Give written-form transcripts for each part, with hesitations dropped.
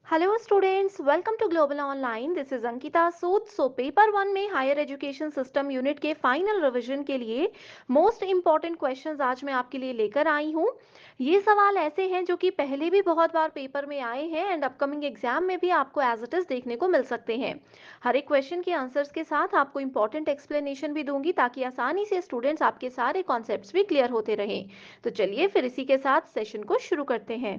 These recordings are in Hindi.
Hello students, welcome to global online. This is Ankita Sood. Paper one में हायर एजुकेशन सिस्टम यूनिट के फाइनल रिवीजन के लिए मोस्ट इंपॉर्टेंट क्वेश्चंस आज मैं आपके लिए लेकर आई हूँ। ये सवाल ऐसे हैं जो कि पहले भी बहुत बार पेपर में आए हैं एंड अपकमिंग एग्जाम में भी आपको एज इट इज देखने को मिल सकते हैं। हर एक क्वेश्चन के आंसर्स के साथ आपको इंपॉर्टेंट एक्सप्लेनेशन भी दूंगी ताकि आसानी से स्टूडेंट्स आपके सारे कॉन्सेप्ट्स भी क्लियर होते रहें। तो चलिए फिर इसी के साथ सेशन को शुरू करते हैं।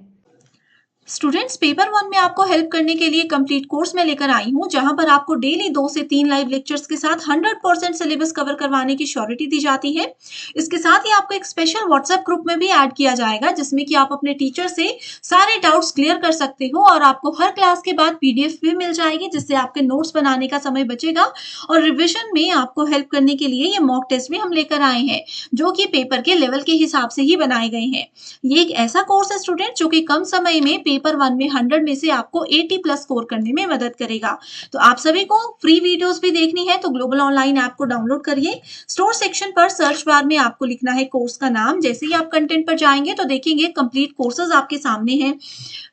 स्टूडेंट्स, पेपर वन में आपको हेल्प करने के लिए कंप्लीट कोर्स में लेकर आई हूँ, जहां पर आपको डेली 2 से 3 लाइव लेक्चर्स के साथ 100% सिलेबस कवर करवाने की श्योरिटी दी जाती है। इसके साथ ही आपको एक स्पेशल व्हाट्सएप ग्रुप में भी ऐड किया जाएगा, जिसमें कि आप अपने टीचर से सारे डाउट्स क्लियर कर सकते हो और आपको हर क्लास के बाद पीडीएफ भी मिल जाएगी, जिससे आपके नोट्स बनाने का समय बचेगा। और रिविजन में आपको हेल्प करने के लिए ये मॉक टेस्ट भी हम लेकर आए हैं, जो कि पेपर के लेवल के हिसाब से ही बनाए गए हैं। ये एक ऐसा कोर्स है स्टूडेंट जो कि कम समय में पेपर वन में 100 में से आपको 80 प्लस स्कोर करने में मदद करेगा। तो आप सभी को फ्री वीडियोस भी देखनी है तो ग्लोबल ऑनलाइन ऐप को डाउनलोड करिए। स्टोर सेक्शन पर सर्च बार में आपको लिखना है कोर्स का नाम। जैसे ही आप कंटेंट पर जाएंगे तो देखेंगे कंप्लीट कोर्सेज आपके सामने हैं।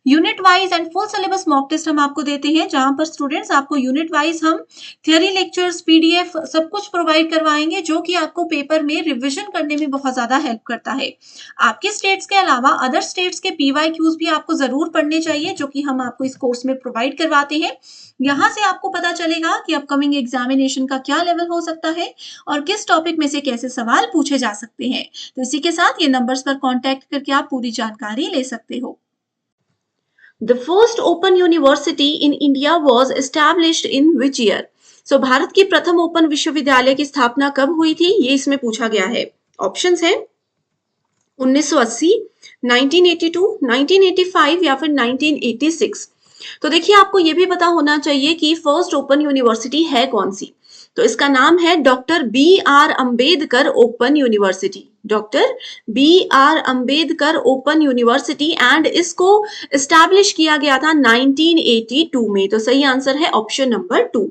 Unit wise and full syllabus mock test हम आपको देते हैं, जहां पर स्टूडेंट्स आपको यूनिट वाइज हम थियरी लेक्चर्स, पीडीएफ सब कुछ प्रोवाइड करवाएंगे, जो कि आपको पेपर में रिविजन करने में बहुत ज्यादा हेल्प करता है। आपके स्टेट्स के अलावा अदर स्टेट्स के पीवाईक्यूज भी आपको जरूर पढ़ने चाहिए, जो कि हम आपको इस कोर्स में प्रोवाइड करवाते हैं। यहाँ से आपको पता चलेगा कि अपकमिंग एग्जामिनेशन का क्या लेवल हो सकता है और किस टॉपिक में से कैसे सवाल पूछे जा सकते हैं। तो इसी के साथ ये नंबर्स पर कॉन्टैक्ट करके आप पूरी जानकारी ले सकते हो। The first open university in India was established in which year? So Bharat की प्रथम ओपन विश्वविद्यालय की स्थापना कब हुई थी, ये इसमें पूछा गया है। ऑप्शंस हैं 1980, 1982, 1985 या फिर 1986। तो देखिए, आपको ये भी पता होना चाहिए कि फर्स्ट ओपन यूनिवर्सिटी है कौन सी। तो इसका नाम है doctor B R Ambedkar open university. Doctor B R Ambedkar open university, and इसको एस्टैब्लिश किया गया था 1982 में। तो सही आंसर है ऑप्शन नंबर 2।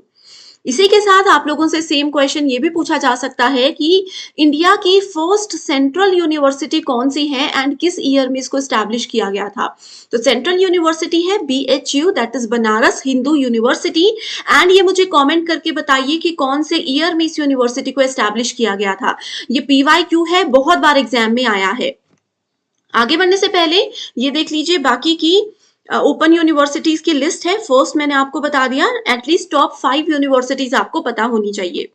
इसी के साथ आप लोगों से सेम क्वेश्चन ये भी पूछा जा सकता है कि इंडिया की फर्स्ट सेंट्रल यूनिवर्सिटी कौन सी है एंड किस ईयर में इसको एस्टैब्लिश किया गया था। तो सेंट्रल यूनिवर्सिटी है BHU, that is Banaras Hindu university. And ये मुझे कमेंट करके बताइए कि कौन से ईयर में इस यूनिवर्सिटी को एस्टैब्लिश किया गया था। ये PYQ है, बहुत बार एग्जाम में आया है। आगे बढ़ने से पहले ये देख लीजिए बाकी की ओपन यूनिवर्सिटीज की लिस्ट है। फर्स्ट मैंने आपको बता दिया, एटलीस्ट टॉप 5 यूनिवर्सिटीज आपको पता होनी चाहिए।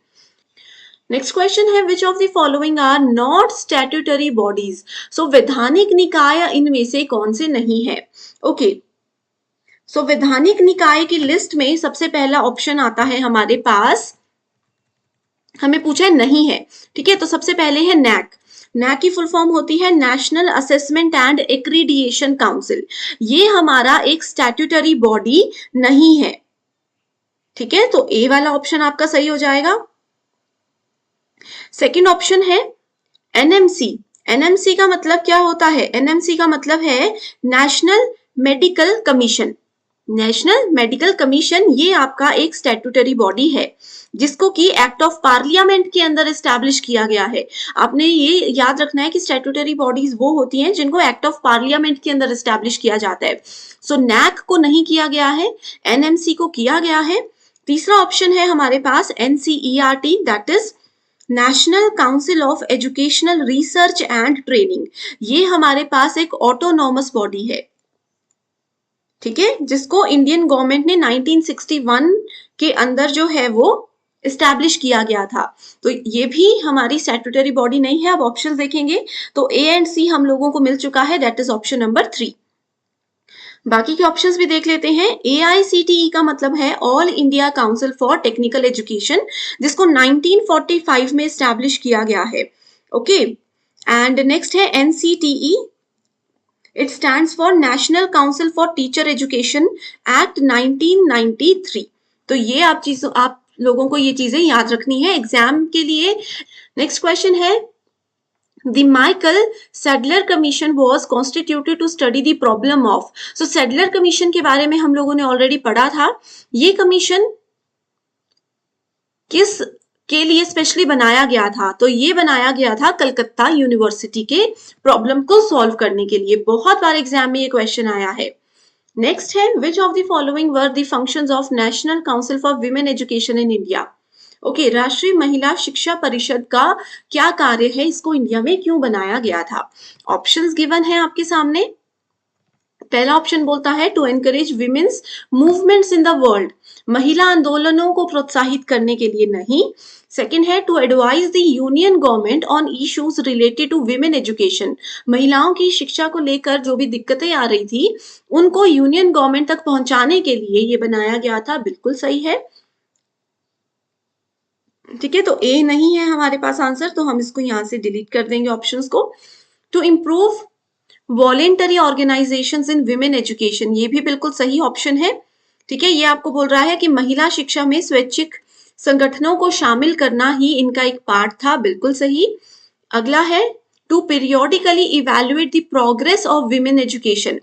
नेक्स्ट क्वेश्चन है, which of the following are not statutory bodies? So वैधानिक निकाय इनमें से कौन से नहीं है? ओके, सो वैधानिक निकाय की लिस्ट में सबसे पहला ऑप्शन आता है हमारे पास, हमें पूछा है नहीं है, ठीक है। तो सबसे पहले है नैक। नैक की फुल फॉर्म होती है national assessment and accreditation council. ये हमारा एक स्टैट्यूटरी बॉडी नहीं है, ठीक है। तो ए वाला ऑप्शन आपका सही हो जाएगा। सेकंड ऑप्शन है एनएमसी। एनएमसी का मतलब क्या होता है? एनएमसी का मतलब है national medical commission. National medical commission ये आपका एक स्टैट्यूटरी बॉडी है, जिसको कि एक्ट ऑफ पार्लियामेंट के अंदर एस्टैब्लिश किया गया है। आपने ये याद रखना है कि स्टैट्यूटरी बॉडीज वो होती हैं जिनको एक्ट ऑफ पार्लियामेंट के अंदर एस्टैब्लिश किया जाता है। सो नैक को नहीं किया गया है, एनएमसी को किया गया है। तीसरा ऑप्शन है हमारे पास NCERT, that is national council of educational research and training. ये हमारे पास एक ऑटोनॉमस बॉडी है, ठीक है, जिसको इंडियन गवर्नमेंट ने 1961 के अंदर जो है वो एस्टैब्लिश किया गया था। तो ये भी हमारी स्टैट्यूटरी बॉडी नहीं है। अब ऑप्शन देखेंगे तो A एंड C हम लोगों को मिल चुका है, दैट इज ऑप्शन नंबर 3। बाकी के ऑप्शंस भी देख लेते हैं। AICTE का मतलब है all India council for technical education, जिसको 1945 में एस्टैब्लिश किया गया है। ओके, एंड नेक्स्ट है NCTE। It stands for national council for teacher education act 1993। तो ये आप लोगों को ये चीजें याद रखनी है एग्जाम के लिए। नेक्स्ट क्वेश्चन है, The Michael Sadler Commission was constituted to study the problem of। So Sadler Commission के बारे में हम लोगों ने ऑलरेडी पढ़ा था। ये कमीशन किस के लिए स्पेशली बनाया गया था? तो ये बनाया गया था कलकत्ता यूनिवर्सिटी के प्रॉब्लम को सॉल्व करने के लिए। बहुत बार एग्जाम में ये क्वेश्चन आया है। नेक्स्ट है which of the following were the functions of national council for women education in India. Okay, राष्ट्रीय महिला शिक्षा परिषद का क्या कार्य है, इसको इंडिया में क्यों बनाया गया था। ऑप्शंस गिवन है आपके सामने। पहला ऑप्शन बोलता है to encourage women's movements in the world, महिला आंदोलनों को प्रोत्साहित करने के लिए नहीं। सेकेंड है to advise the union government on issues related to women education, महिलाओं की शिक्षा को लेकर जो भी दिक्कतें आ रही थी उनको यूनियन गवर्नमेंट तक पहुंचाने के लिए ये बनाया गया था। बिल्कुल सही है। ठीक है, तो ए नहीं है हमारे पास आंसर, तो हम इसको यहां से डिलीट कर देंगे ऑप्शंस को। To improve voluntary organisations in women education, ये भी बिल्कुल सही ऑप्शन है। ठीक है, ये आपको बोल रहा है कि महिला शिक्षा में स्वैच्छिक संगठनों को शामिल करना ही इनका एक पार्ट था। बिल्कुल सही। अगला है to periodically evaluate the progress of women education,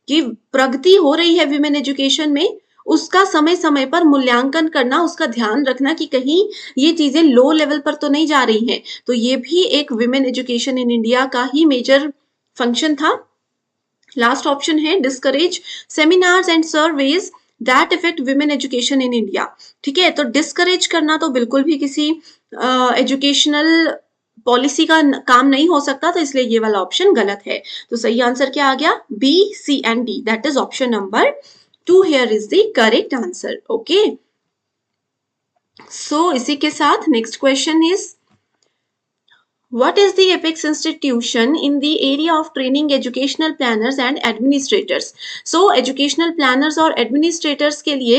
कि प्रगति हो रही है विमेन एजुकेशन में, उसका समय समय पर मूल्यांकन करना, उसका ध्यान रखना कि कहीं ये चीजें लो लेवल पर तो नहीं जा रही हैं। तो ये भी एक विमेन एजुकेशन इन इंडिया का ही मेजर फंक्शन था। लास्ट ऑप्शन है discourage seminars and surveys that effect women education in India. ठीक है, तो डिस्करेज करना तो बिल्कुल भी किसी एजुकेशनल पॉलिसी का काम नहीं हो सकता, तो इसलिए ये वाला ऑप्शन गलत है। तो सही आंसर क्या आ गया, B, C and D, that is option number 2 here is the correct answer. Okay, so इसी के साथ next question is what is the apex institution in the area of training educational planners and administrators। so educational planners और administrators के लिए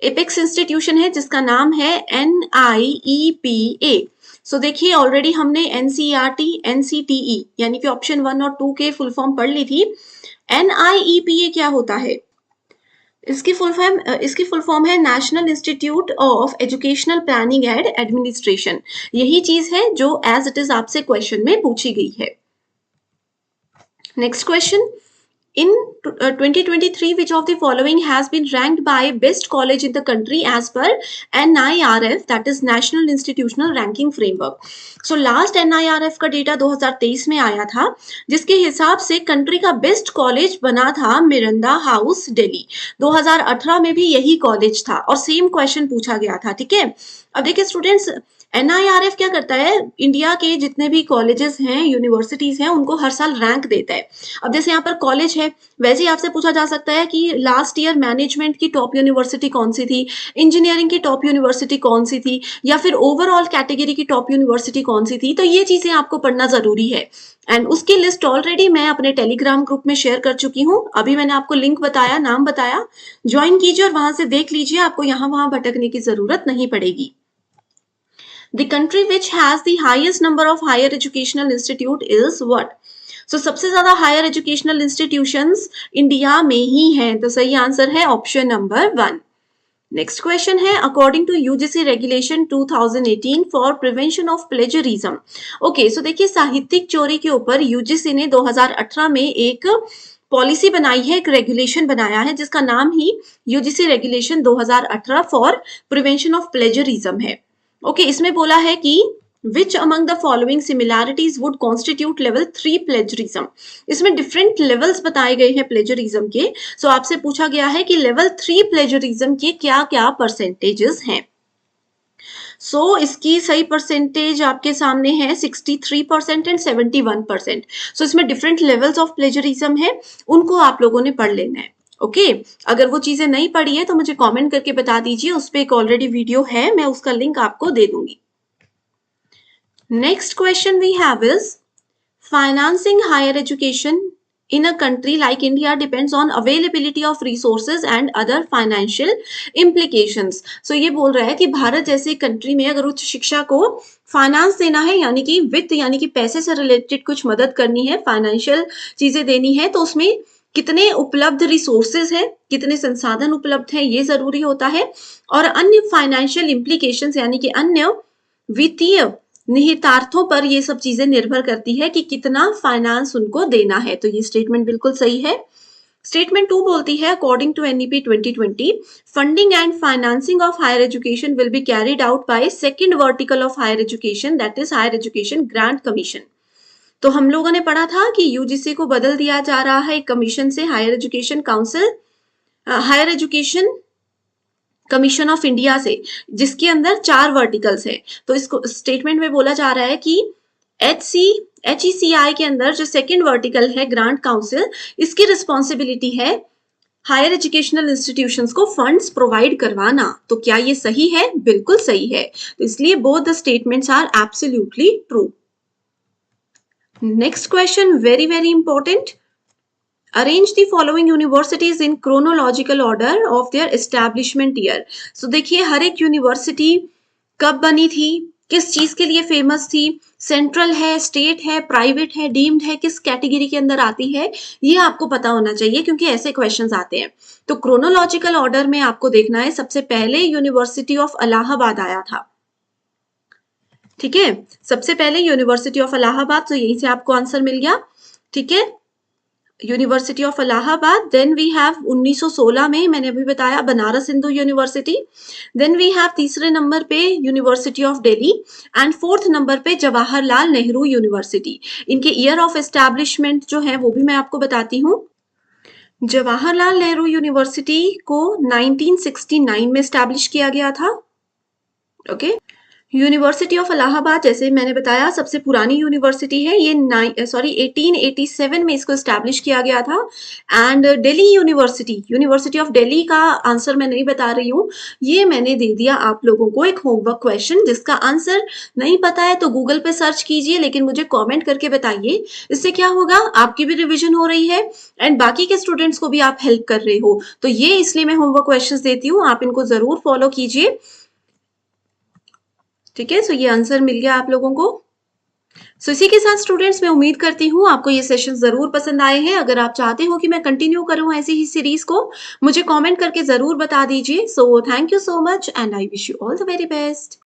एपेक्स इंस्टीट्यूशन है जिसका नाम है NIEPA। सो देखिए ऑलरेडी हमने NCERT NCTE यानी कि ऑप्शन 1 और 2 के फुल फॉर्म पढ़ ली थी। NIEPA क्या होता है, इसकी फुल फॉर्म है national institute of educational planning and administration. यही चीज है जो एज इट इज आपसे क्वेश्चन में पूछी गई है। Next question, in 2023 which of the following has been ranked by best college in the country as per NIRF, that is National Institutional Ranking Framework। so last NIRF का डेटा 2023 में आया था जिसके हिसाब से कंट्री का बेस्ट कॉलेज बना था मिरंदा हाउस दिल्ली। 2018 में भी यही कॉलेज था और सेम क्वेश्चन पूछा गया था। ठीक है, अब देखिए स्टूडेंट्स, NIRF क्या करता है, इंडिया के जितने भी कॉलेजेस हैं यूनिवर्सिटीज हैं उनको हर साल रैंक देता है। अब जैसे यहाँ पर कॉलेज है, वैसे ही आपसे पूछा जा सकता है कि लास्ट ईयर मैनेजमेंट की टॉप यूनिवर्सिटी कौन सी थी, इंजीनियरिंग की टॉप यूनिवर्सिटी कौन सी थी, या फिर ओवरऑल कैटेगरी की टॉप यूनिवर्सिटी कौन सी थी। तो ये चीजें आपको पढ़ना जरूरी है एंड उसकी लिस्ट ऑलरेडी मैं अपने टेलीग्राम ग्रुप में शेयर कर चुकी हूँ। अभी मैंने आपको लिंक बताया, नाम बताया, ज्वाइन कीजिए और वहां से देख लीजिए, आपको यहाँ वहां भटकने की जरूरत नहीं पड़ेगी। The country which has the highest number of higher educational institute is what? So सबसे ज्यादा हायर एजुकेशनल इंस्टीट्यूशंस इंडिया में ही हैं, तो सही आंसर है ऑप्शन नंबर 1। नेक्स्ट क्वेश्चन है according to UGC regulation 2018 for prevention of plagiarism. Okay, so देखिए साहित्यिक चोरी के ऊपर यूजीसी ने 2018 में एक पॉलिसी बनाई है, एक रेगुलेशन बनाया है जिसका नाम ही UGC regulation 2018 for prevention of plagiarism है। ओके, इसमें बोला है कि which among the following similarities would constitute level 3 plagiarism। इसमें डिफरेंट लेवल्स बताए गए हैं प्लेजरिज्म के। सो आपसे पूछा गया है कि लेवल 3 प्लेजरिज्म के क्या क्या परसेंटेजेस हैं। सो इसकी सही परसेंटेज आपके सामने है 63% एंड 71%। सो इसमें डिफरेंट लेवल्स ऑफ प्लेजरिज्म है, उनको आप लोगों ने पढ़ लेना है। ओके, अगर वो चीजें नहीं पढ़ी है तो मुझे कमेंट करके बता दीजिए, उस पर एक ऑलरेडी वीडियो है, मैं उसका लिंक आपको दे दूंगी। Next question we have is financing higher education in a country like India depends on availability of resources and other financial implications। so ये बोल रहा है कि भारत जैसे कंट्री में अगर उच्च शिक्षा को फाइनेंस देना है, यानी कि वित्त यानी कि पैसे से रिलेटेड कुछ मदद करनी है, फाइनेंशियल चीजें देनी है, तो उसमें कितने उपलब्ध रिसोर्सेज हैं, कितने संसाधन उपलब्ध हैं, ये जरूरी होता है। और अन्य फाइनेंशियल इम्प्लीकेशंस यानी कि अन्य वित्तीय निहितार्थों पर ये सब चीजें निर्भर करती है कि कितना फाइनेंस उनको देना है। तो ये स्टेटमेंट बिल्कुल सही है। स्टेटमेंट 2 बोलती है according to NEP 2020 funding and financing of higher education will be carried out by second vertical of higher education, that is higher education grant commission. तो हम लोगों ने पढ़ा था कि यूजीसी को बदल दिया जा रहा है कमीशन से, higher education council, higher education commission of India से, जिसके अंदर 4 वर्टिकल्स हैं। तो इसको स्टेटमेंट में बोला जा रहा है कि HECI के अंदर जो सेकंड वर्टिकल है ग्रांट काउंसिल, इसकी रिस्पॉन्सिबिलिटी है हायर एजुकेशनल इंस्टीट्यूशंस को फंड्स प्रोवाइड करवाना। तो क्या ये सही है? बिल्कुल सही है। तो इसलिए both the statements are absolutely true. Next question, very very important. Arrange the following universities in chronological order of their establishment year. So देखिए, हर एक यूनिवर्सिटी कब बनी थी, किस चीज के लिए फेमस थी, सेंट्रल है, स्टेट है, प्राइवेट है, डीम्ड है, किस कैटेगरी के अंदर आती है, ये आपको पता होना चाहिए क्योंकि ऐसे क्वेश्चंस आते हैं। तो क्रोनोलॉजिकल ऑर्डर में आपको देखना है, सबसे पहले यूनिवर्सिटी ऑफ इलाहाबाद आया था। ठीक है, सबसे पहले यूनिवर्सिटी ऑफ इलाहाबाद, तो यहीं से आपको आंसर मिल गया। ठीक है, university of Allahabad. Then we have 1916 में, मैंने अभी बताया, Banaras Hindu university. Then we have तीसरे नंबर पे university of Delhi and fourth number पे जवाहरलाल नेहरू यूनिवर्सिटी। इनके ईयर ऑफ एस्टैब्लिशमेंट जो है वो भी मैं आपको बताती हूँ। जवाहरलाल नेहरू यूनिवर्सिटी को 1969 में एस्टैब्लिश किया गया था। ओके, यूनिवर्सिटी ऑफ इलाहाबाद जैसे मैंने बताया सबसे पुरानी यूनिवर्सिटी है, ये 1887 में इसको एस्टैब्लिश किया गया था। And Delhi university, university of Delhi का आंसर मैं नहीं बता रही हूँ, ये मैंने दे दिया आप लोगों को एक होमवर्क क्वेश्चन, जिसका आंसर नहीं पता है तो गूगल पे सर्च कीजिए, लेकिन मुझे कॉमेंट करके बताइए। इससे क्या होगा, आपकी भी रिविजन हो रही है एंड बाकी के स्टूडेंट्स को भी आप हेल्प कर रहे हो। तो ये इसलिए मैं होमवर्क क्वेश्चन देती हूँ, आप इनको जरूर फॉलो कीजिए। ठीक है, सो ये आंसर मिल गया आप लोगों को। सो इसी के साथ स्टूडेंट्स, मैं उम्मीद करती हूँ आपको ये सेशन जरूर पसंद आए हैं। अगर आप चाहते हो कि मैं कंटिन्यू करूँ ऐसी ही सीरीज को, मुझे कमेंट करके जरूर बता दीजिए। So thank you so much and I wish you all the very best.